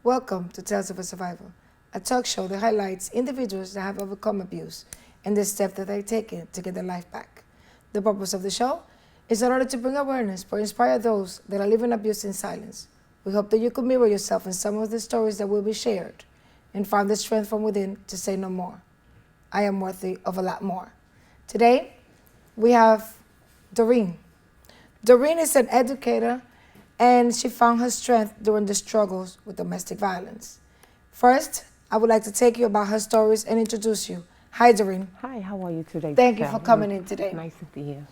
Welcome to Tales of a Survivor, a talk show that highlights individuals that have overcome abuse and the steps that they've taken to get their life back. The purpose of the show is in order to bring awareness but inspire those that are living abuse in silence. We hope that you could mirror yourself in some of the stories that will be shared and find the strength from within to say no more. I am worthy of a lot more. Today, we have Doreen. Doreen is an educator and she found her strength during the struggles with domestic violence. First, I would like to take you about her stories and introduce you. Hi, Doreen. Hi, how are you today? Thank you for coming in today. Nice to be here.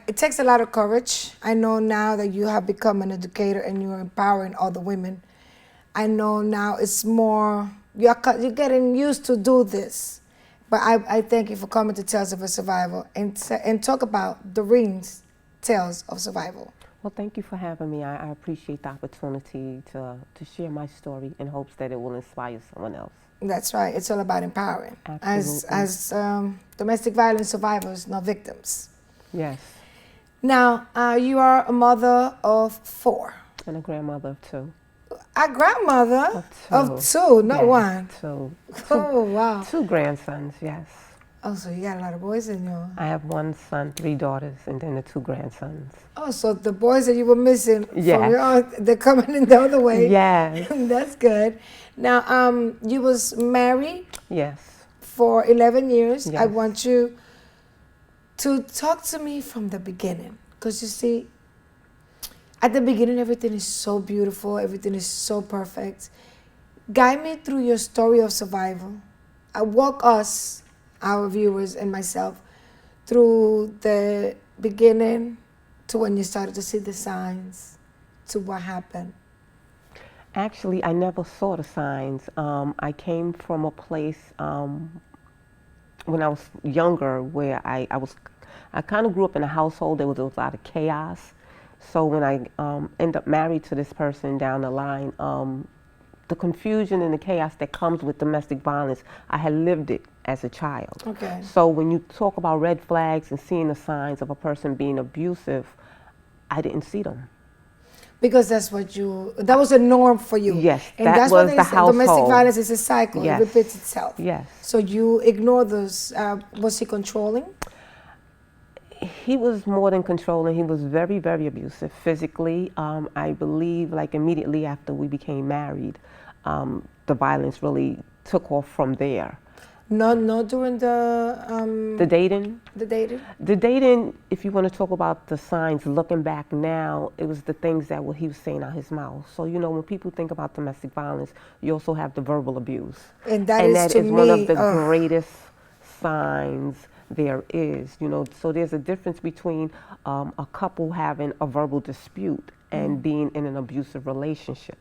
It takes a lot of courage. I know now that you have become an educator and you're empowering other women. I know now it's more, you're getting used to do this. But I thank you for coming to Tales of a Survivor and talk about Doreen's Tales of Survival. Well, thank you for having me. I appreciate the opportunity to share my story in hopes that it will inspire someone else. That's right. It's all about empowering. Absolutely. As domestic violence survivors, not victims. Yes. Now, you are a mother of 4. And a grandmother of 2. A grandmother of 2, not yes, 1. 2. Oh, wow. 2 grandsons, yes. Oh, so you got a lot of boys in your... I have 1 son, 3 daughters, and then the 2 grandsons. Oh, so the boys that you were missing Yes. from your, they're coming in the other way. Yes. That's good. Now, you was married Yes. for 11 years. I Yes. want you to talk to me from the beginning. Because you see, at the beginning, everything is so beautiful. Everything is so perfect. Guide me through your story of survival. Walk us, our viewers and myself, through the beginning to when you started to see the signs, to what happened. Actually, I never saw the signs. I came from a place when I was younger where I kind of grew up in a household. There was a lot of chaos. So when I end up married to this person down the line, the confusion and the chaos that comes with domestic violence, I had lived it as a child. Okay. So when you talk about red flags and seeing the signs of a person being abusive, I didn't see them. Because that was a norm for you. Yes, and that that's was what the household. Domestic violence is a cycle. Yes. It repeats itself. Yes. So you ignore those. Was he controlling? He was more than controlling. He was very, very abusive physically. I believe like immediately after we became married, the violence really took off from there. Not during the dating? The dating? The dating, if you want to talk about the signs, looking back now, it was the things that he was saying out his mouth. So, you know, when people think about domestic violence, you also have the verbal abuse. And that is one of the greatest signs there is, you know. So there's a difference between a couple having a verbal dispute and being in an abusive relationship.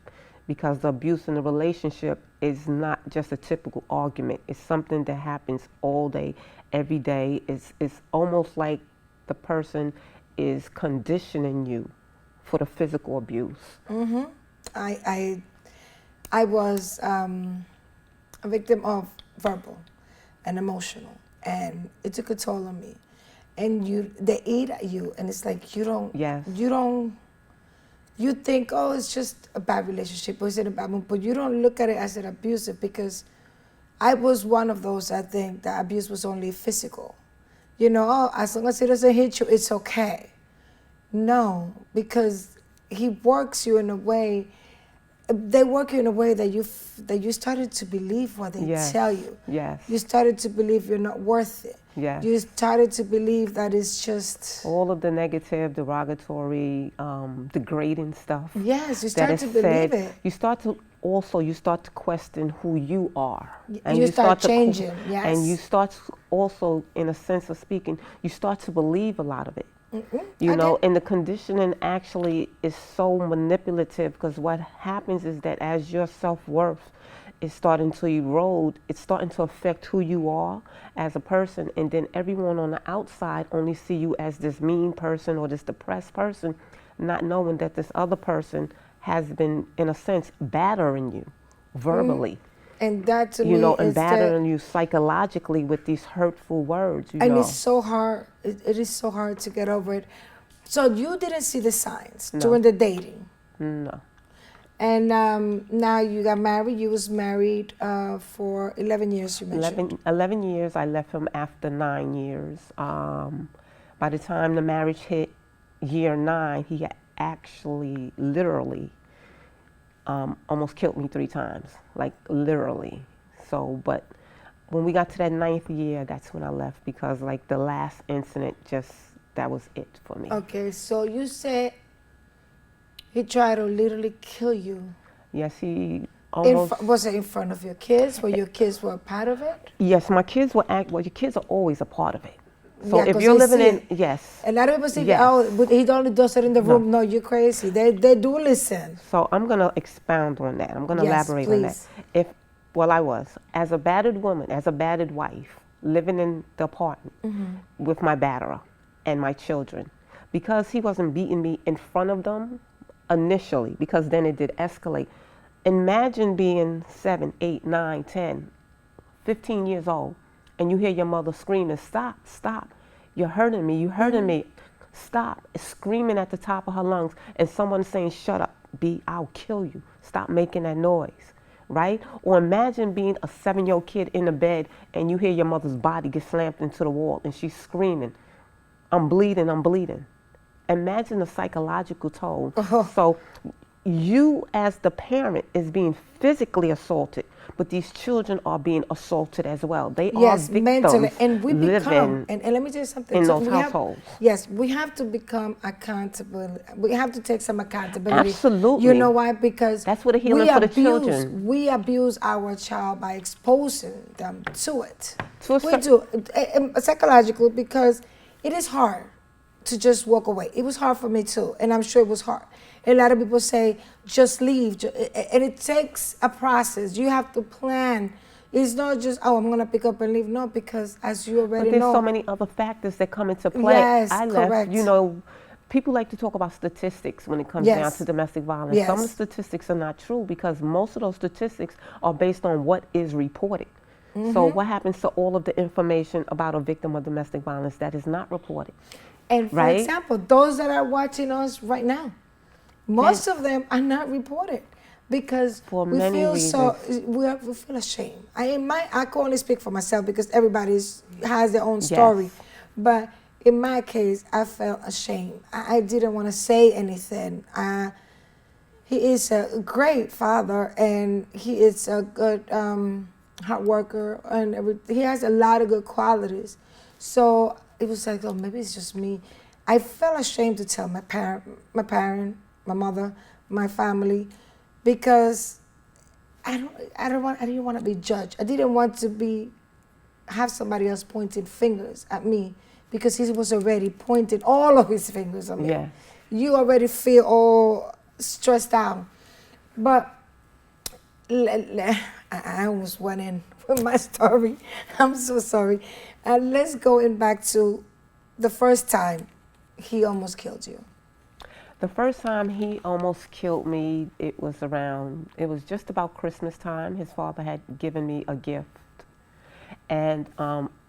Because the abuse in the relationship is not just a typical argument. It's something that happens all day, every day. It's almost like the person is conditioning you for the physical abuse. Mm-hmm. I was a victim of verbal and emotional, and it took a toll on me. And they eat at you, and it's like you think, oh, it's just a bad relationship, or it's a bad one, but you don't look at it as an abusive, because I was one of those, I think, that abuse was only physical. You know, oh, as long as it doesn't hit you, it's okay. No, because he works you in a way, they work you in a way that you started to believe what they tell you. Yes. You started to believe you're not worth it. Yes. You started to believe that it's just... all of the negative, derogatory, degrading stuff. Yes, you start to believe it. You start to question who you are. And you start changing, yes. And you start also, in a sense of speaking, you start to believe a lot of it. You know, and the conditioning actually is so manipulative, because what happens is that as your self-worth is starting to erode, it's starting to affect who you are as a person, and then everyone on the outside only see you as this mean person or this depressed person, not knowing that this other person has been, in a sense, battering you verbally. And that to me, you know, and battering you psychologically with these hurtful words. You and know. it's so hard. It is so hard to get over it. So you didn't see the signs No. during the dating. No. And now you got married. You was married for 11 years, you mentioned. 11 years. I left him after 9 years. By the time the marriage hit year 9, he had actually literally almost killed me 3 times, like literally. So, but when we got to that 9th year, that's when I left, because like the last incident, just that was it for me. Okay, so you said he tried to literally kill you. Yes, he almost. Was it in front of your kids? Were your kids were a part of it? Yes, my kids were well, your kids are always a part of it. So Yeah, if 'cause you're they living see in, it. yes. A lot of people say, Yes. oh, but he only does it in the room. No, you're crazy. They do listen. So I'm going to expound on that. I'm going to Yes, elaborate on that. please. Well, I was, as a battered woman, as a battered wife, living in the apartment with my batterer and my children, because he wasn't beating me in front of them initially, because then it did escalate. Imagine being 7, 8, 9, 10, 15 years old, and you hear your mother screaming, stop, stop, you're hurting me, you're hurting me, stop, screaming at the top of her lungs, and someone saying, shut up, B, I'll kill you, stop making that noise, right? Or imagine being a 7-year-old kid in the bed, and you hear your mother's body get slammed into the wall, and she's screaming, I'm bleeding, I'm bleeding. Imagine the psychological toll. So you as the parent is being physically assaulted, but these children are being assaulted as well. They are victims mentally. And we living become, and let me tell you something. in So those households. Yes, we have to become accountable. We have to take some accountability. Absolutely. You know why? Because that's what the healing for the children. We abuse our child by exposing them to it. We do, psychologically, because it is hard to just walk away. It was hard for me too, and I'm sure it was hard. A lot of people say, just leave, and it takes a process. You have to plan. It's not just, oh, I'm going to pick up and leave. No, because as you already know. But there's so many other factors that come into play. Yes, I left, correct. you know, people like to talk about statistics when it comes down to domestic violence. Yes. Some of the statistics are not true, because most of those statistics are based on what is reported. So what happens to all of the information about a victim of domestic violence that is not reported? And for example, those that are watching us right now, most of them are not reported, because we feel we feel ashamed. I can only speak for myself, because everybody has their own story. Yes. But in my case, I felt ashamed. I didn't want to say anything. He is a great father, and he is a good hard worker, and he has a lot of good qualities. So it was like, oh, maybe it's just me. I felt ashamed to tell my parent, my mother, my family, because I didn't want to be judged. I didn't want to have somebody else pointing fingers at me, because he was already pointing all of his fingers at me. Yeah. You already feel all stressed out. But I almost went in with my story. I'm so sorry. And let's go back to the first time he almost killed you. The first time he almost killed me, it was just about Christmas time. His father had given me a gift, and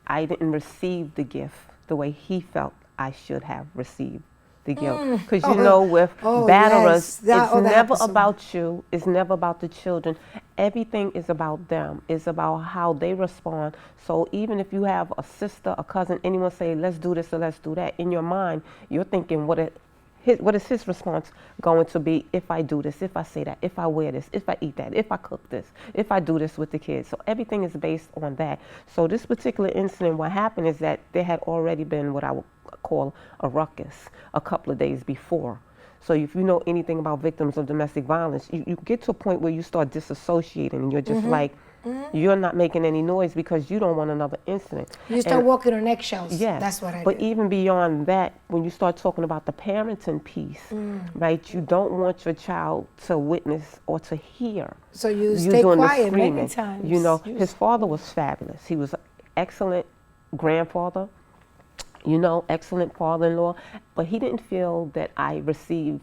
I didn't receive the gift the way he felt I should have received the gift. Because you know, with batterers, it's never about you. It's never about the children. Everything is about them. It's about how they respond. So even if you have a sister, a cousin, anyone say, let's do this or let's do that, in your mind, you're thinking, what is his response going to be if I do this, if I say that, if I wear this, if I eat that, if I cook this, if I do this with the kids? So everything is based on that. So this particular incident, what happened is that there had already been what I would call a ruckus a couple of days before. So if you know anything about victims of domestic violence, you get to a point where you start disassociating, and you're just like, you're not making any noise because you don't want another incident. You start walking on eggshells. Yes. That's what I But did. even beyond that, when you start talking about the parenting piece, right, you don't want your child to witness or to hear. So you stay doing quiet the screaming. many times. You know, his father was fabulous. He was an excellent grandfather, you know, excellent father-in-law, but he didn't feel that I received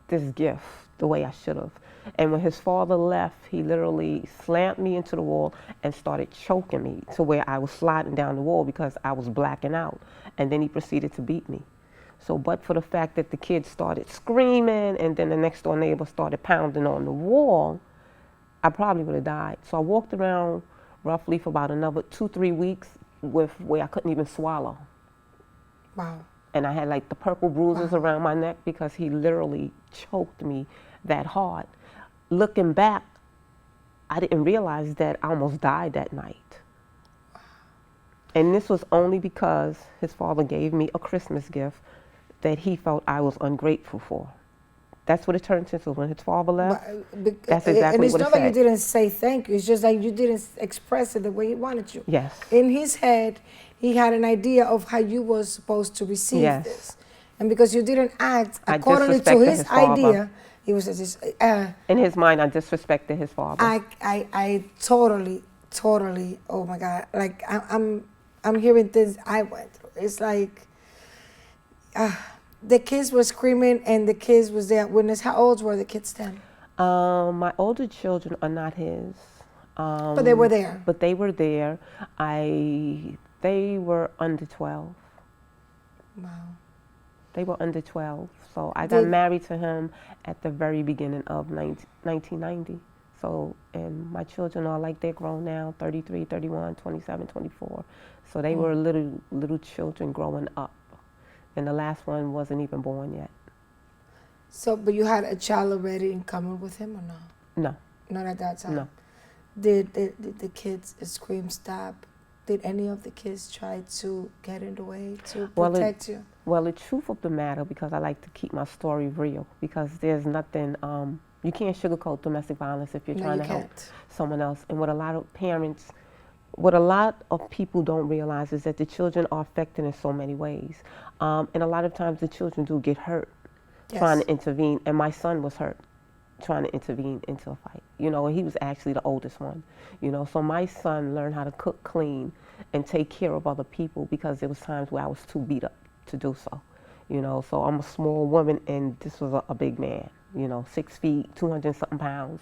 this gift the way I should have. And when his father left, he literally slammed me into the wall and started choking me to where I was sliding down the wall because I was blacking out. And then he proceeded to beat me. So, but for the fact that the kids started screaming and then the next door neighbor started pounding on the wall, I probably would have died. So I walked around roughly for about another 2-3 weeks with where I couldn't even swallow. Wow. And I had like the purple bruises around my neck because he literally choked me that hard. Looking back, I didn't realize that I almost died that night. And this was only because his father gave me a Christmas gift that he felt I was ungrateful for. That's what it turned into when his father left. That's exactly what it said. And it's not that you didn't say thank you. It's just like you didn't express it the way he wanted you. Yes. In his head, he had an idea of how you were supposed to receive this. And because you didn't act according to his idea, he was just... in his mind, I disrespected his father. I totally, oh my God. Like, I'm hearing things I went through. It's like... the kids were screaming and the kids was there witness. How old were the kids then? My older children are not his. But they were there. But they were there. They were under 12. Wow. They were under 12. So I got married to him at the very beginning of 1990. So, and my children are like, they're grown now, 33, 31, 27, 24. So they were little children growing up. And the last one wasn't even born yet. So, but you had a child already in common with him or no? No. Not at that time? No. Did the kids scream stop? Did any of the kids try to get in the way to protect you? Well, the truth of the matter, because I like to keep my story real, because there's nothing, you can't sugarcoat domestic violence if you're trying to help someone else. And what a lot of parents, what a lot of people don't realize is that the children are affected in so many ways. And a lot of times the children do get hurt trying to intervene. And my son was hurt trying to intervene into a fight. You know, and he was actually the oldest one. You know, so my son learned how to cook, clean, and take care of other people because there was times where I was too beat up to do so. You know, so I'm a small woman and this was a big man, you know, 6 feet, 200-something pounds.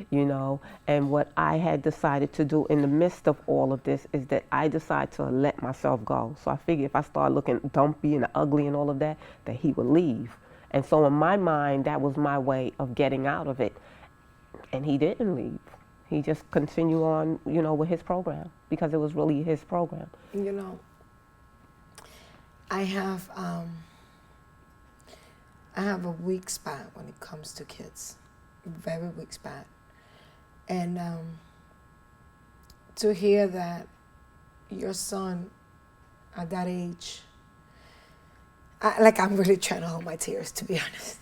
You know, and what I had decided to do in the midst of all of this is that I decided to let myself go. So I figured if I started looking dumpy and ugly and all of that, that he would leave. And so in my mind, that was my way of getting out of it. And he didn't leave. He just continued on, you know, with his program because it was really his program. You know, I have a weak spot when it comes to kids, very weak spot. And to hear that your son at that age, I'm really trying to hold my tears, to be honest.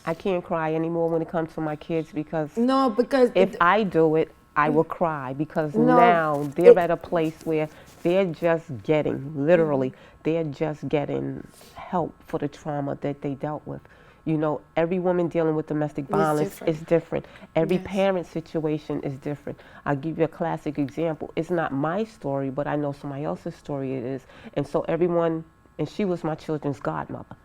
I can't cry anymore when it comes to my kids because if I do it, I will cry because now they're at a place where they're just getting, literally, they're just getting help for the trauma that they dealt with. You know, every woman dealing with domestic violence is different. Every parent situation is different. I'll give you a classic example. It's not my story, but I know somebody else's story it is. And so everyone, and she was my children's godmother,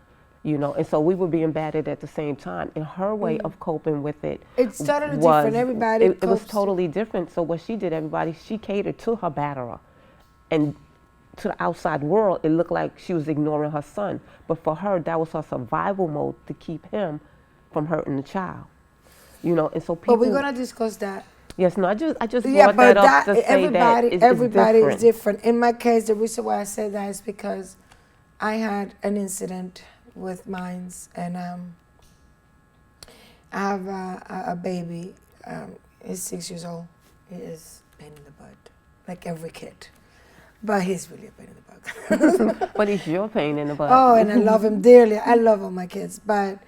you know, and so we were being battered at the same time. And her way of coping with it it's totally different. Everybody it was totally different. So what she did, she catered to her batterer. And to the outside world, it looked like she was ignoring her son. But for her, that was her survival mode to keep him from hurting the child. You know, and so people... But we're going to discuss that. Yes, no, I just brought that up to say that everybody is different. In my case, the reason why I said that is because I had an incident with mines, and I have a baby. He's 6 years old. He is a pain in the butt, like every kid. But he's really a pain in the butt. But he's your pain in the butt. Oh, and I love him dearly. I love all my kids. But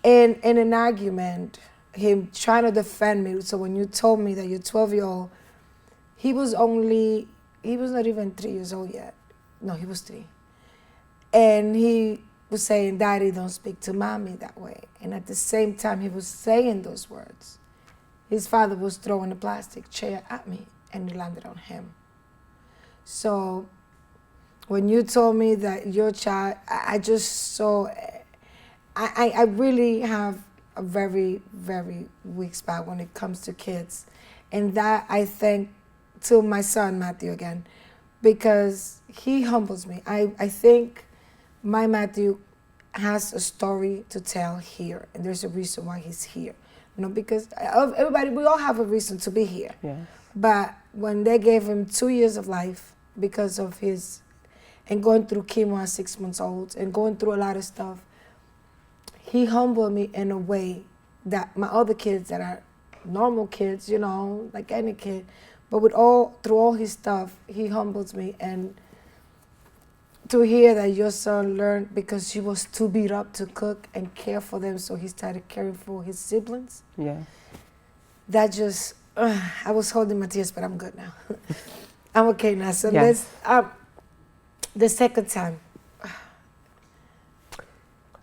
in an argument, him trying to defend me. So when you told me that your 12-year-old, he was not even 3 years old yet. No, he was 3. And he was saying, Daddy, don't speak to Mommy that way. And at the same time he was saying those words, his father was throwing a plastic chair at me and it landed on him. So when you told me that your child, I just saw, I really have a very, very weak spot when it comes to kids. And that I thank to my son, Matthew, again, because he humbles me. I think my Matthew has a story to tell here, and there's a reason why he's here. Because of everybody, we all have a reason to be here. Yes. But when they gave him 2 years of life because of his, and going through chemo at 6 months old, and going through a lot of stuff, he humbled me in a way that my other kids that are normal kids, like any kid, but through all his stuff, he humbles me. And to hear that your son learned because he was too beat up to cook and care for them, so he started caring for his siblings. Yeah. That just, I was holding my tears, but I'm good now. I'm okay now. So Yes. the second time.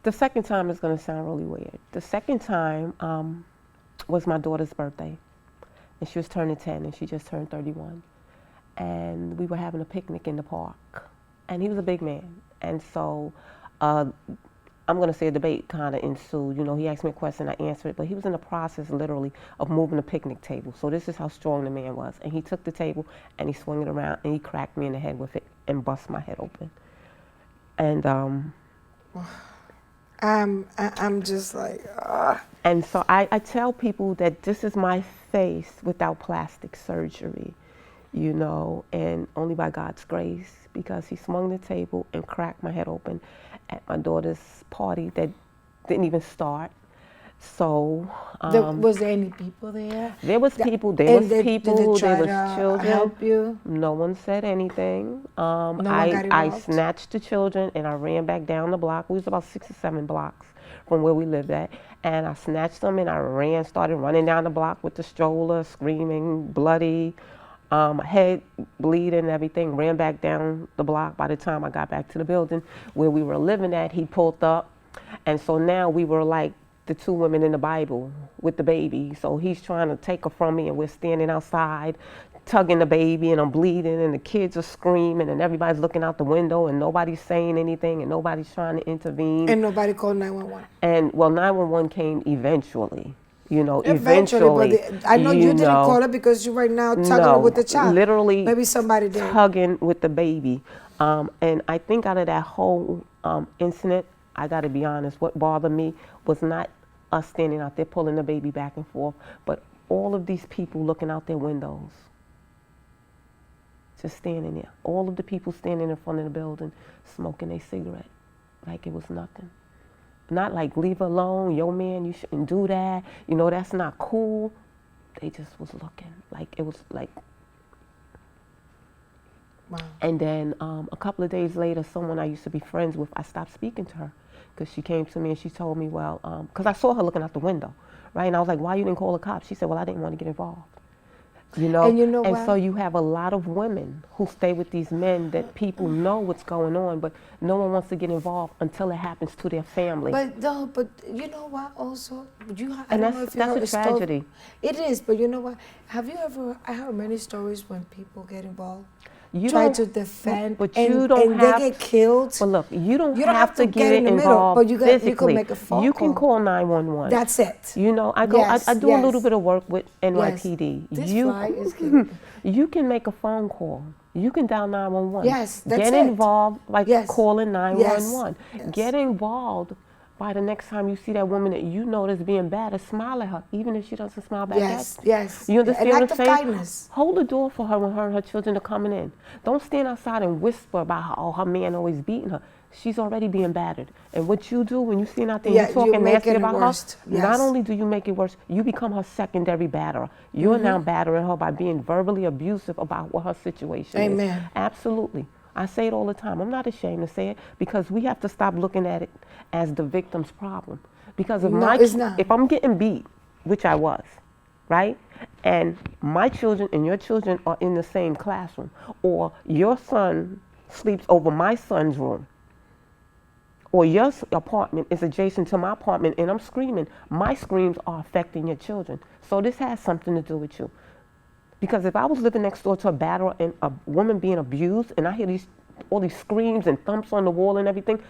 The second time is going to sound really weird. The second time was my daughter's birthday, and she was turning 10, and she just turned 31. And we were having a picnic in the park, and he was a big man. And so I'm going to say a debate kind of ensued. He asked me a question, I answered it, but he was in the process, literally, of moving the picnic table. So this is how strong the man was. And he took the table, and he swung it around, and he cracked me in the head with it and bust my head open. And I'm just like, And so I tell people that this is my face without plastic surgery, and only by God's grace, because he swung the table and cracked my head open at my daughter's party that didn't even start. So was there any people there? there was people, Did they try there was to children. help you? No one said anything. No one got I involved? snatched the children and I ran back down the block. We was about 6 or 7 blocks from where we lived at. And I snatched them and I started running down the block with the stroller, screaming, bloody, head bleeding and everything. Ran back down the block. By the time I got back to the building where we were living at, he pulled up. And so now we were like the 2 women in the Bible with the baby. So he's trying to take her from me, and we're standing outside tugging the baby, and I'm bleeding, and the kids are screaming, and everybody's looking out the window, and nobody's saying anything, and nobody's trying to intervene. And nobody called 911? And 911 came eventually. Eventually. But I know you didn't call it because you're right now tugging with the child. Literally maybe somebody did. Tugging with the baby. And I think out of that whole incident, I got to be honest, what bothered me was not us standing out there pulling the baby back and forth, but all of these people looking out their windows, just standing there. All of the people standing in front of the building smoking a cigarette like it was nothing. Not like, leave her alone, yo man, you shouldn't do that, that's not cool. They just was looking like it was like. Wow. And then a couple of days later, someone I used to be friends with, I stopped speaking to her because she came to me and she told me, because I saw her looking out the window, right? And I was like, why you didn't call the cops? She said, well, I didn't want to get involved. And so you have a lot of women who stay with these men that people know what's going on, but no one wants to get involved until it happens to their family. But you know what? Also, That's a tragedy. It is, but you know what? Have you ever? I heard many stories when people get involved, You try don't- to defend, but and, you don't and have- they get killed. But look, you don't You don't have to get in the middle, involved but you physically. can make a phone You can call. call 911. That's it. I go. Yes, I do a little yes. bit of work with NYPD. This You fly is killing. you can make a phone call. You can dial 911. Yes, that's Get it. involved by Yes. calling 911. Yes. Get involved by the next time you see that woman that you know that's being bad, and smile at her, even if she doesn't smile back Yes, at you. yes. You understand An what act I'm of saying? kindness. Hold the door for her when her and her children are coming in. Don't stand outside and whisper about how her man always beating her. She's already being battered. And what you do when you stand out there Yeah, and you talking you make nasty it about worse. her, Yes. not only do you make it worse, you become her secondary batterer. You're now battering her by being verbally abusive about what her situation is. Amen. Absolutely. I say it all the time. I'm not ashamed to say it, because we have to stop looking at it as the victim's problem. Because if I'm getting beat, which I was, right? And my children and your children are in the same classroom, or your son sleeps over my son's room, or your apartment is adjacent to my apartment and I'm screaming, my screams are affecting your children. So this has something to do with you. Because if I was living next door to a batterer and a woman being abused, and I hear all these screams and thumps on the wall and everything,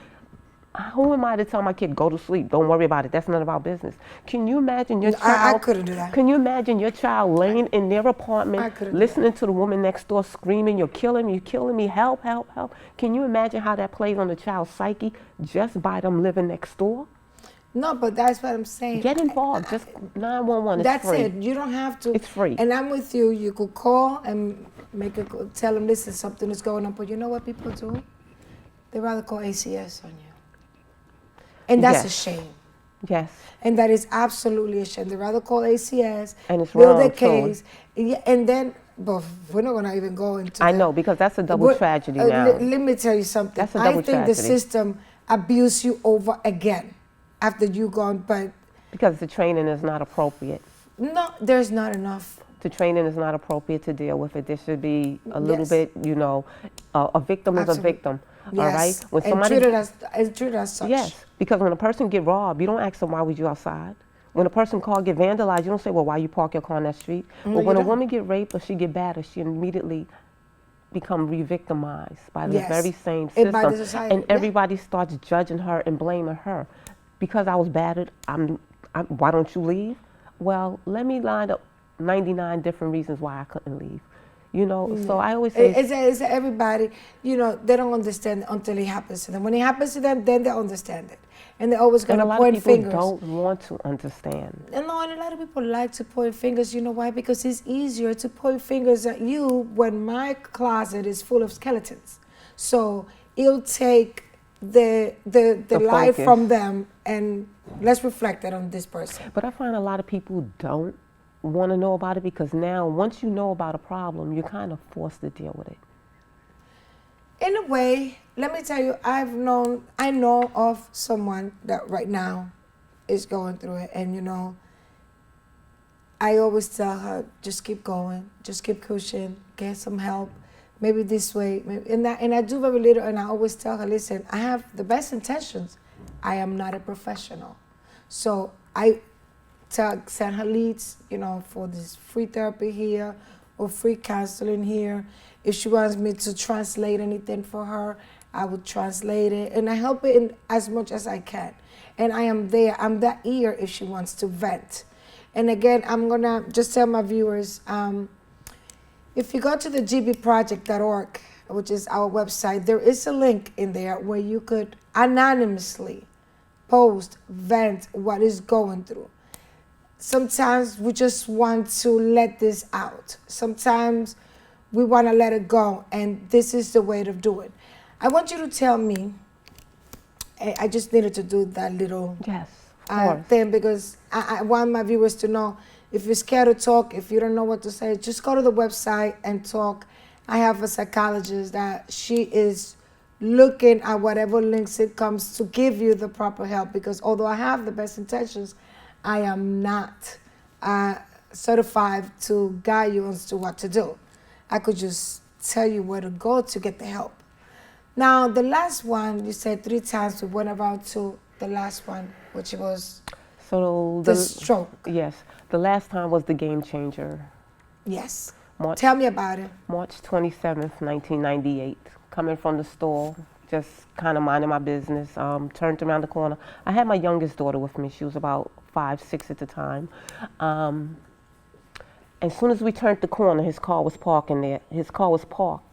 Who am I to tell my kid, go to sleep, don't worry about it, that's none of our business? Can you imagine your No, child? I couldn't do that. Can you imagine your child laying in their apartment, listening to the woman next door screaming, you're killing me, help, help, help? Can you imagine how that plays on the child's psyche just by them living next door? No, but that's what I'm saying. Get involved. Just 911. That's free. it. You don't have to. It's free. And I'm with you. You could call and tell them, listen, something is going on. But you know what people do? They rather call ACS on you. And that's a shame. Yes. And that is absolutely a shame. They rather call ACS, and it's build wrong, their case, and then, but we're not going to even go into I know, because that's a double tragedy now. Let me tell you something. That's a double tragedy. The system abused you over again after you gone, but... Because the training is not appropriate. No, there's not enough. The training is not appropriate to deal with it. There should be a little bit, you know, a victim is a victim. Yes. All right? When somebody, and treated as such. Yes, because when a person get robbed, you don't ask them, why was you outside? When a person car get vandalized, you don't say, well, why you park your car on that street? No, but when a woman get raped or she get battered, she immediately become re-victimized by the very same system. By the society. And everybody starts judging her and blaming her. Because I was battered, why don't you leave? Well, let me line up 99 different reasons why I couldn't leave. You know, so I always say... It's everybody, you know, they don't understand until it happens to them. When it happens to them, then they understand it. And they're always going to point fingers. And a lot of people don't want to understand. And no, and a lot of people like to point fingers. You know why? Because it's easier to point fingers at you when my closet is full of skeletons. So it'll take the light from them, and let's reflect that on this person. But I find a lot of people don't want to know about it, because now once you know about a problem, you're kind of forced to deal with it. In a way, let me tell you, I know of someone that right now is going through it, and you know, I always tell her, just keep going, just keep pushing, get some help, maybe this way, maybe, and I do very little, and I always tell her, listen, I have the best intentions, I am not a professional, so I send her leads, you know, for this free therapy here or free counseling here. If she wants me to translate anything for her, I will translate it, and I help it in as much as I can. And I am there. I'm that ear if she wants to vent. And again, I'm gonna just tell my viewers, if you go to the gbproject.org, which is our website, there is a link in there where you could anonymously post, vent what is going through. Sometimes we just want to let this out. Sometimes we want to let it go, and this is the way to do it. I want you to tell me, I just needed to do that little thing, because I want my viewers to know, if you're scared to talk, if you don't know what to say, just go to the website and talk. I have a psychologist that she is looking at whatever links it comes to give you the proper help, because although I have the best intentions, I am not certified to guide you as to what to do. I could just tell you where to go to get the help. Now, the last one, you said 3 times, we went about to the last one, which was the stroke. Yes, the last time was the game changer. Yes. Tell me about it. March 27th, 1998. Coming from the store, just kind of minding my business, turned around the corner. I had my youngest daughter with me. She was about 5, 6 at the time. As soon as we turned the corner, his car was parking there. His car was parked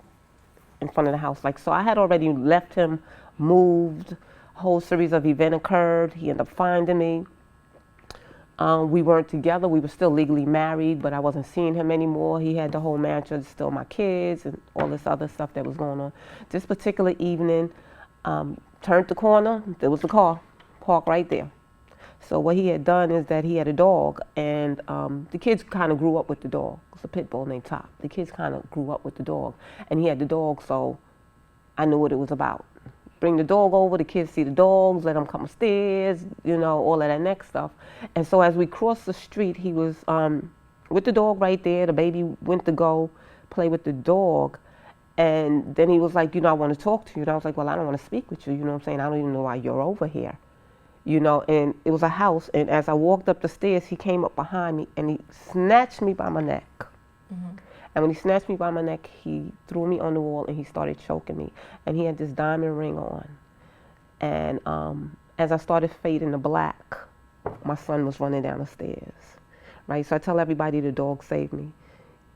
in front of the house. So I had already left him, moved, a whole series of events occurred. He ended up finding me. We weren't together. We were still legally married, but I wasn't seeing him anymore. He had the whole mantra to steal my kids and all this other stuff that was going on. This particular evening, turned the corner, there was the car parked right there. So what he had done is that he had a dog, and the kids kind of grew up with the dog. It's a pit bull named Top. The kids kind of grew up with the dog, and he had the dog, so I knew what it was about. Bring the dog over, the kids see the dogs, let them come upstairs, you know, all of that next stuff. And so as we crossed the street, he was with the dog right there. The baby went to go play with the dog. And then he was like, you know, I want to talk to you. And I was like, well, I don't want to speak with you. You know what I'm saying? I don't even know why you're over here. You know, and it was a house. And as I walked up the stairs, he came up behind me and he snatched me by my neck. Mm-hmm. And when he snatched me by my neck, he threw me on the wall and he started choking me. And he had this diamond ring on. And as I started fading to black, my son was running down the stairs, right? So I tell everybody the dog saved me.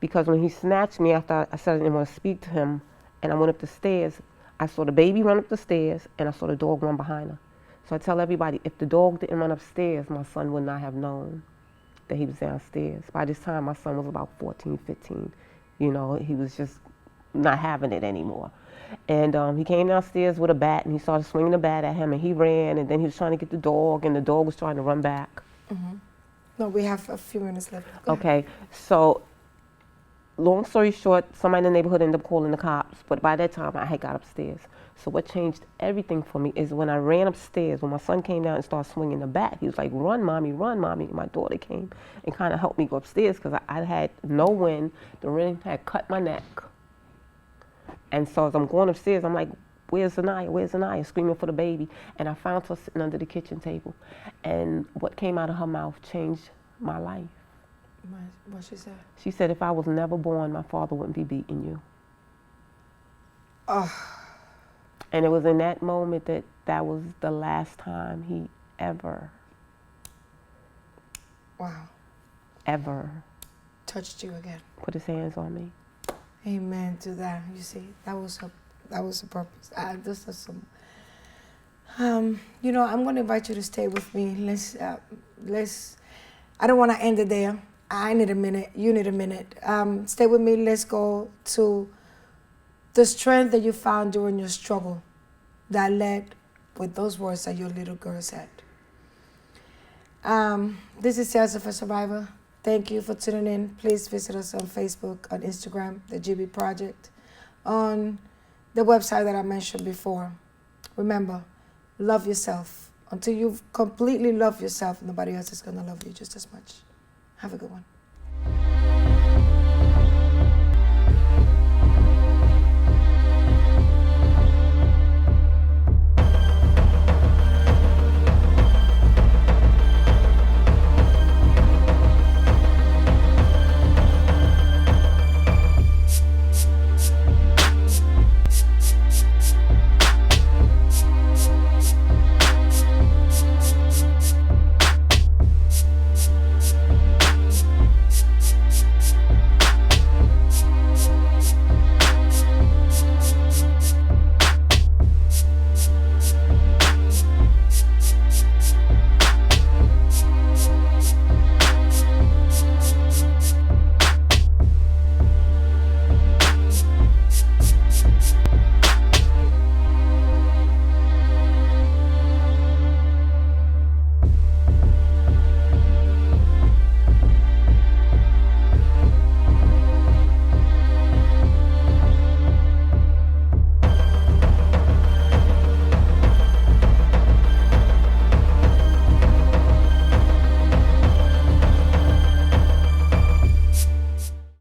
Because when he snatched me after I said I didn't want to speak to him, and I went up the stairs, I saw the baby run up the stairs, and I saw the dog run behind her. So I tell everybody, if the dog didn't run upstairs, my son would not have known that he was downstairs. By this time, my son was about 14, 15. You know, he was just not having it anymore. And he came downstairs with a bat, and he started swinging the bat at him, and he ran, and then he was trying to get the dog, and the dog was trying to run back. Mm-hmm. No, we have a few minutes left. Go ahead. Okay, so long story short, somebody in the neighborhood ended up calling the cops, but by that time I had got upstairs. So what changed everything for me is when I ran upstairs, when my son came down and started swinging the bat, he was like, run, mommy, run, mommy. My daughter came and kind of helped me go upstairs because I had no wind. The wind had cut my neck. And so as I'm going upstairs, I'm like, where's Zanaya? Where's Zanaya? Screaming for the baby. And I found her sitting under the kitchen table. And what came out of her mouth changed my life. What she said? She said, if I was never born, my father wouldn't be beating you. Oh. And it was in that moment that was the last time he ever, wow, ever touched you again. put his hands on me. Amen to that. You see, that was the purpose. This is some. You know, I'm going to invite you to stay with me. Let's. I don't want to end it there. I need a minute. You need a minute. Stay with me. Let's go to the strength that you found during your struggle that led with those words that your little girl said. This is Tales of a Survivor. Thank you for tuning in. Please visit us on Facebook, on Instagram, the GB Project, on the website that I mentioned before. Remember, love yourself. Until you've completely loved yourself, nobody else is going to love you just as much. Have a good one.